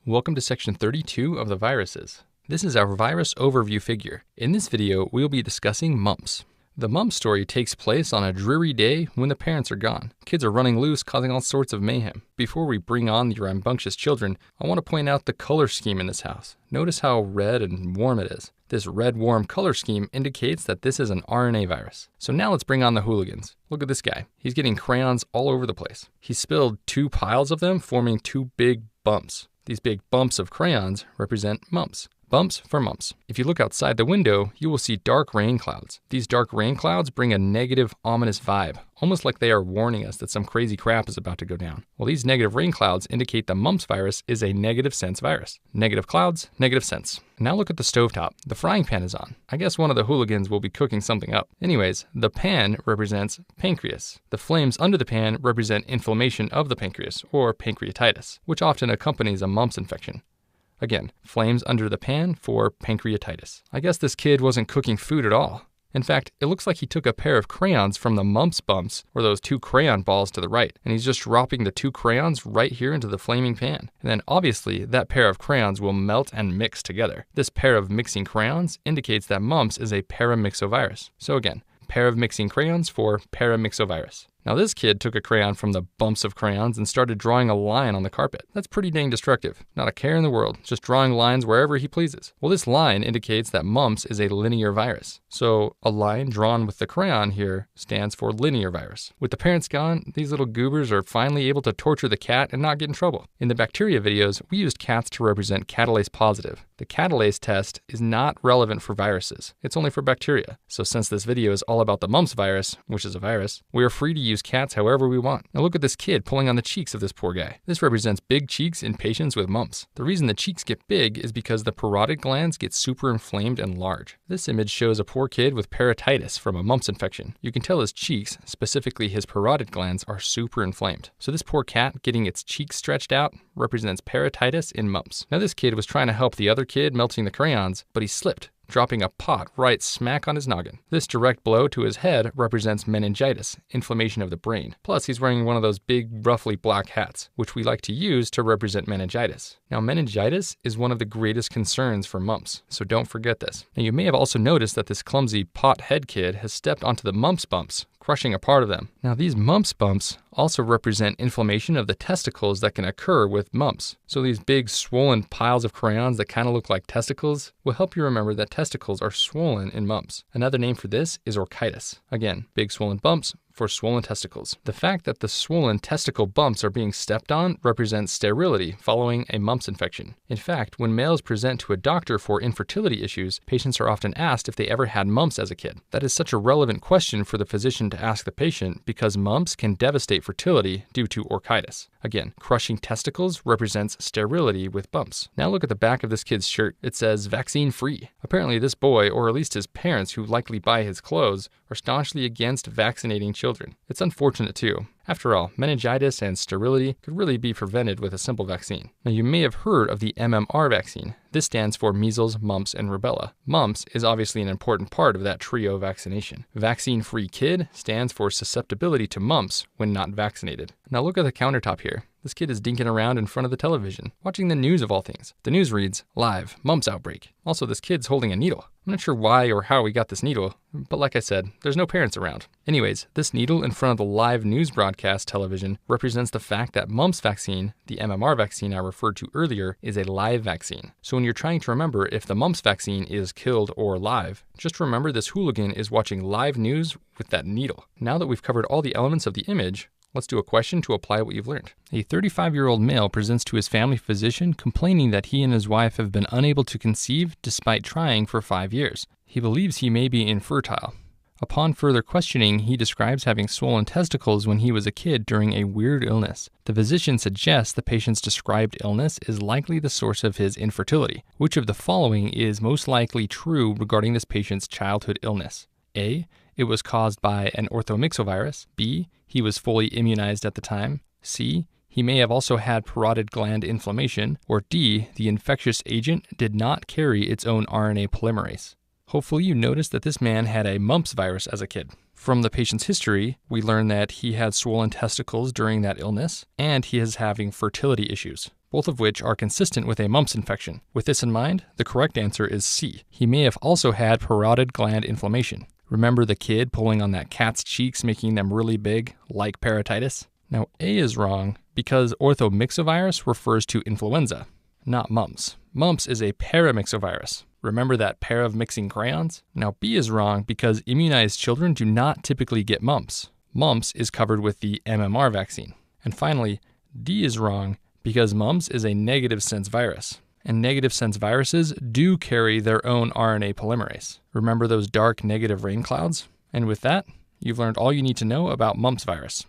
Welcome to section 32 of the viruses. This is our virus overview figure. In this video, we'll be discussing mumps. The mumps story takes place on a dreary day when the parents are gone. Kids are running loose, causing all sorts of mayhem. Before we bring on the rambunctious children, I want to point out the color scheme in this house. Notice how red and warm it is. This red warm color scheme indicates that this is an RNA virus. So now let's bring on the hooligans. Look at this guy. He's getting crayons all over the place. He spilled 2 piles of them, forming 2 big bumps. These big bumps of crayons represent mumps. Bumps for mumps. If you look outside the window, you will see dark rain clouds. These dark rain clouds bring a negative, ominous vibe, almost like they are warning us that some crazy crap is about to go down. Well, these negative rain clouds indicate the mumps virus is a negative sense virus. Negative clouds, negative sense. Now look at the stovetop. The frying pan is on. I guess one of the hooligans will be cooking something up. Anyways, the pan represents pancreas. The flames under the pan represent inflammation of the pancreas, or pancreatitis, which often accompanies a mumps infection. Again, flames under the pan for pancreatitis. I guess this kid wasn't cooking food at all. In fact, it looks like he took a pair of crayons from the mumps bumps, or those 2 crayon balls to the right, and he's just dropping the 2 crayons right here into the flaming pan. And then obviously, that pair of crayons will melt and mix together. This pair of mixing crayons indicates that mumps is a paramyxovirus. So again, pair of mixing crayons for paramyxovirus. Now this kid took a crayon from the bumps of crayons and started drawing a line on the carpet. That's pretty dang destructive. Not a care in the world, just drawing lines wherever he pleases. Well, this line indicates that mumps is a linear virus. So a line drawn with the crayon here stands for linear virus. With the parents gone, these little goobers are finally able to torture the cat and not get in trouble. In the bacteria videos, we used cats to represent catalase positive. The catalase test is not relevant for viruses. It's only for bacteria. So since this video is all about the mumps virus, which is a virus, we are free to use cats however we want. Now look at this kid pulling on the cheeks of this poor guy. This represents big cheeks in patients with mumps. The reason the cheeks get big is because the parotid glands get super inflamed and large. This image shows a poor kid with parotitis from a mumps infection. You can tell his cheeks, specifically his parotid glands, are super inflamed. So this poor cat getting its cheeks stretched out represents parotitis in mumps. Now this kid was trying to help the other kid melting the crayons, but he slipped, dropping a pot right smack on his noggin. This direct blow to his head represents meningitis, inflammation of the brain. Plus, he's wearing one of those big, roughly black hats, which we like to use to represent meningitis. Now, meningitis is one of the greatest concerns for mumps, so don't forget this. Now, you may have also noticed that this clumsy pot head kid has stepped onto the mumps bumps, crushing a part of them. Now, these mumps bumps also represent inflammation of the testicles that can occur with mumps. So these big swollen piles of crayons that kind of look like testicles will help you remember that testicles are swollen in mumps. Another name for this is orchitis. Again, big swollen bumps for swollen testicles. The fact that the swollen testicle bumps are being stepped on represents sterility following a mumps infection. In fact, when males present to a doctor for infertility issues, patients are often asked if they ever had mumps as a kid. That is such a relevant question for the physician to ask the patient because mumps can devastate fertility due to orchitis. Again, crushing testicles represents sterility with bumps. Now look at the back of this kid's shirt. It says vaccine free. Apparently this boy, or at least his parents who likely buy his clothes, are staunchly against vaccinating children. It's unfortunate too. After all, meningitis and sterility could really be prevented with a simple vaccine. Now you may have heard of the MMR vaccine. This stands for measles, mumps, and rubella. Mumps is obviously an important part of that trio vaccination. Vaccine-free kid stands for susceptibility to mumps when not vaccinated. Now look at the countertop here. This kid is dinking around in front of the television, watching the news of all things. The news reads, live, mumps outbreak. Also, this kid's holding a needle. I'm not sure why or how he got this needle, but like I said, there's no parents around. Anyways, this needle in front of the live news broadcast television represents the fact that mumps vaccine, the MMR vaccine I referred to earlier, is a live vaccine. So when you're trying to remember if the mumps vaccine is killed or live, just remember this hooligan is watching live news with that needle. Now that we've covered all the elements of the image, let's do a question to apply what you've learned. A 35-year-old male presents to his family physician complaining that he and his wife have been unable to conceive despite trying for 5 years. He believes he may be infertile. Upon further questioning, he describes having swollen testicles when he was a kid during a weird illness. The physician suggests the patient's described illness is likely the source of his infertility. Which of the following is most likely true regarding this patient's childhood illness? A. It was caused by an orthomyxovirus. B. He was fully immunized at the time. C. He may have also had parotid gland inflammation. Or D. The infectious agent did not carry its own RNA polymerase. Hopefully you noticed that this man had a mumps virus as a kid. From the patient's history, we learn that he had swollen testicles during that illness, and he is having fertility issues. both of which are consistent with a mumps infection. With this in mind, the correct answer is C. He may have also had parotid gland inflammation. Remember the kid pulling on that cat's cheeks, making them really big, like parotitis? Now, A is wrong because orthomyxovirus refers to influenza, not mumps. Mumps is a paramyxovirus. Remember that pair of mixing crayons? Now, B is wrong because immunized children do not typically get mumps. Mumps is covered with the MMR vaccine. And finally, D is wrong because mumps is a negative sense virus. And negative sense viruses do carry their own RNA polymerase. Remember those dark negative rain clouds? And with that, you've learned all you need to know about mumps virus.